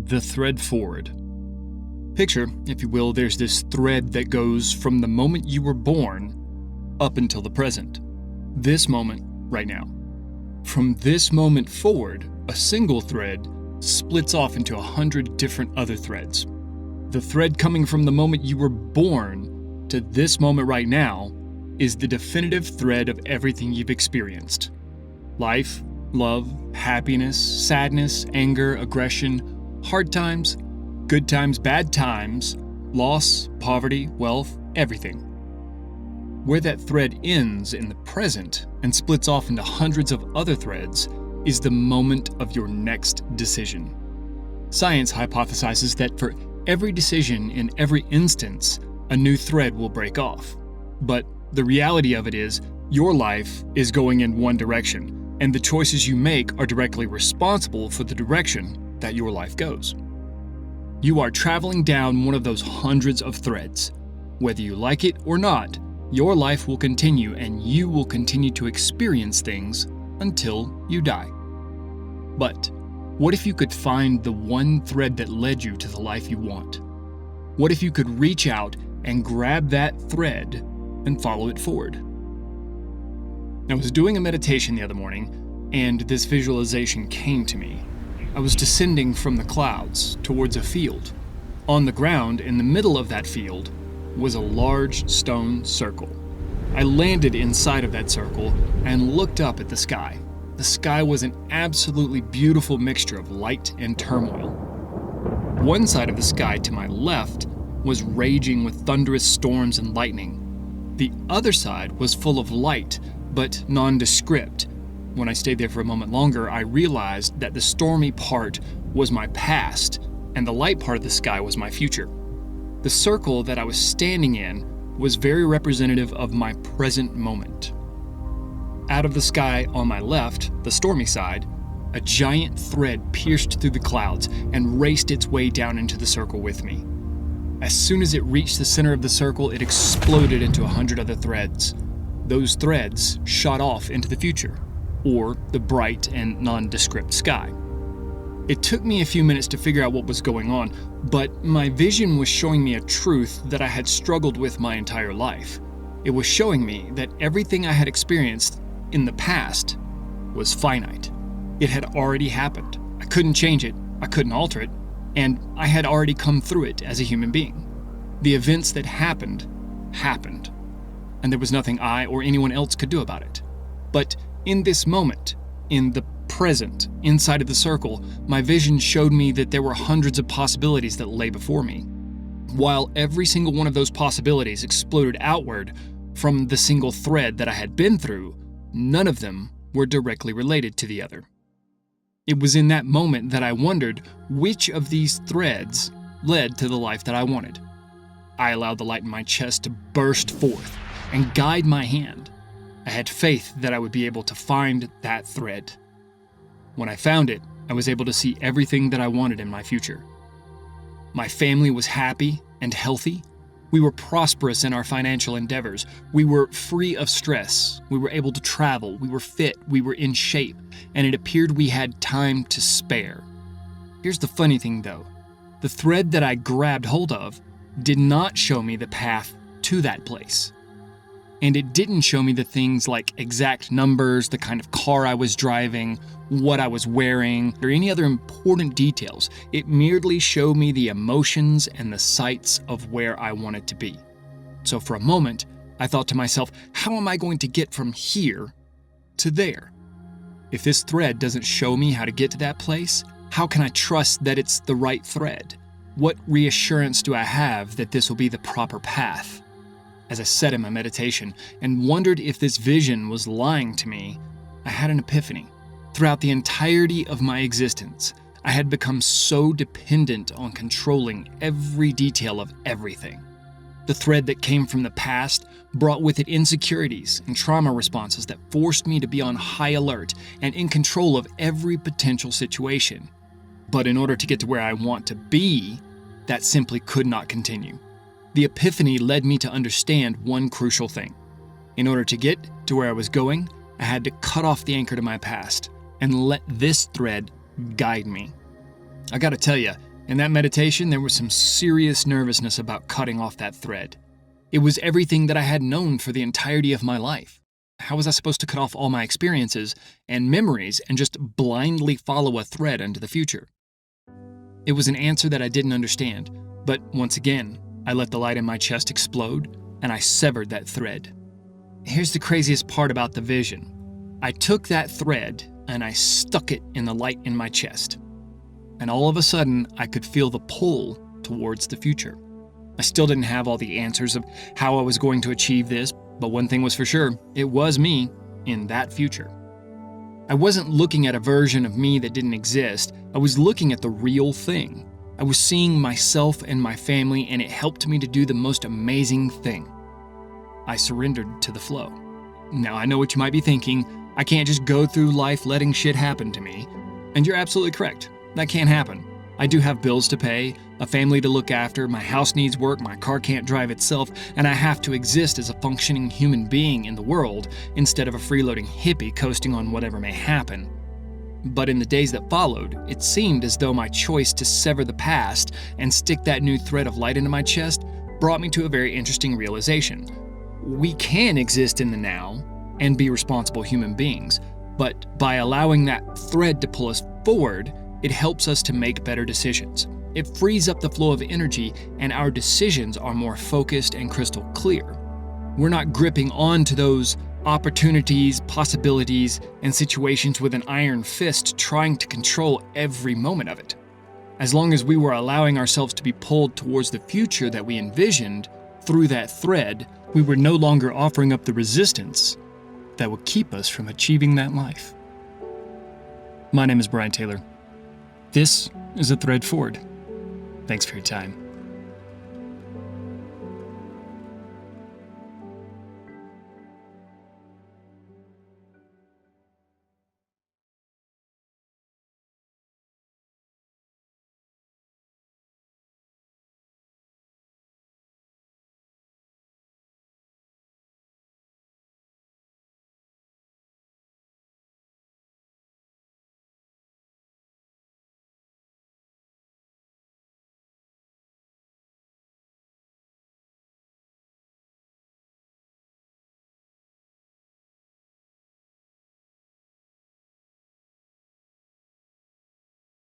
The thread forward. Picture, if you will, there's this thread that goes from the moment you were born up until the present. This moment right now. From this moment forward, a single thread splits off into 100 different other threads. The thread coming from the moment you were born to this moment right now is the definitive thread of everything you've experienced. Life, love, happiness, sadness, anger, aggression, hard times, good times, bad times, loss, poverty, wealth, everything. Where that thread ends in the present and splits off into hundreds of other threads is the moment of your next decision. Science hypothesizes that for every decision in every instance, a new thread will break off. But the reality of it is, your life is going in one direction, and the choices you make are directly responsible for the direction that your life goes. You are traveling down one of those hundreds of threads. Whether you like it or not, your life will continue and you will continue to experience things until you die. But what if you could find the one thread that led you to the life you want? What if you could reach out and grab that thread and follow it forward? I was doing a meditation the other morning, and this visualization came to me. I was descending from the clouds towards a field. On the ground, in the middle of that field, was a large stone circle. I landed inside of that circle and looked up at the sky. The sky was an absolutely beautiful mixture of light and turmoil. One side of the sky to my left was raging with thunderous storms and lightning. The other side was full of light, but nondescript. When I stayed there for a moment longer, I realized that the stormy part was my past, and the light part of the sky was my future. The circle that I was standing in was very representative of my present moment. Out of the sky on my left, the stormy side, a giant thread pierced through the clouds and raced its way down into the circle with me. As soon as it reached the center of the circle, it exploded into 100 other threads. Those threads shot off into the future, or the bright and nondescript sky. It took me a few minutes to figure out what was going on, but my vision was showing me a truth that I had struggled with my entire life. It was showing me that everything I had experienced in the past was finite. It had already happened. I couldn't change it, I couldn't alter it, and I had already come through it as a human being. The events that happened, and there was nothing I or anyone else could do about it. But in this moment, in the present, inside of the circle, my vision showed me that there were hundreds of possibilities that lay before me. While every single one of those possibilities exploded outward from the single thread that I had been through, none of them were directly related to the other. It was in that moment that I wondered which of these threads led to the life that I wanted. I allowed the light in my chest to burst forth and guide my hand. I had faith that I would be able to find that thread. When I found it, I was able to see everything that I wanted in my future. My family was happy and healthy. We were prosperous in our financial endeavors. We were free of stress. We were able to travel. We were fit. We were in shape. And it appeared we had time to spare. Here's the funny thing though. The thread that I grabbed hold of did not show me the path to that place. And it didn't show me the things like exact numbers, the kind of car I was driving, what I was wearing, or any other important details. It merely showed me the emotions and the sights of where I wanted to be. So for a moment, I thought to myself, how am I going to get from here to there? If this thread doesn't show me how to get to that place, how can I trust that it's the right thread? What reassurance do I have that this will be the proper path? As I sat in my meditation and wondered if this vision was lying to me, I had an epiphany. Throughout the entirety of my existence, I had become so dependent on controlling every detail of everything. The thread that came from the past brought with it insecurities and trauma responses that forced me to be on high alert and in control of every potential situation. But in order to get to where I want to be, that simply could not continue. The epiphany led me to understand one crucial thing. In order to get to where I was going, I had to cut off the anchor to my past and let this thread guide me. I gotta tell you, In that meditation, there was some serious nervousness about cutting off that thread. It was everything that I had known for the entirety of my life. How was I supposed to cut off all my experiences and memories and just blindly follow a thread into the future? It was an answer that I didn't understand, but once again, I let the light in my chest explode, and I severed that thread. Here's the craziest part about the vision. I took that thread and I stuck it in the light in my chest. And all of a sudden, I could feel the pull towards the future. I still didn't have all the answers of how I was going to achieve this, but one thing was for sure, it was me in that future. I wasn't looking at a version of me that didn't exist, I was looking at the real thing. I was seeing myself and my family, and it helped me to do the most amazing thing. I surrendered to the flow. Now, I know what you might be thinking. I can't just go through life letting shit happen to me. And you're absolutely correct. That can't happen. I do have bills to pay, a family to look after, my house needs work, my car can't drive itself, and I have to exist as a functioning human being in the world instead of a freeloading hippie coasting on whatever may happen. But in the days that followed, it seemed as though my choice to sever the past and stick that new thread of light into my chest brought me to a very interesting realization. We can exist in the now and be responsible human beings, but by allowing that thread to pull us forward, it helps us to make better decisions. It frees up the flow of energy, and our decisions are more focused and crystal clear. We're not gripping on to those opportunities, possibilities, and situations with an iron fist trying to control every moment of it. As long as we were allowing ourselves to be pulled towards the future that we envisioned through that thread, we were no longer offering up the resistance that would keep us from achieving that life. My name is Brian Taylor. This is A Thread Forward. Thanks for your time.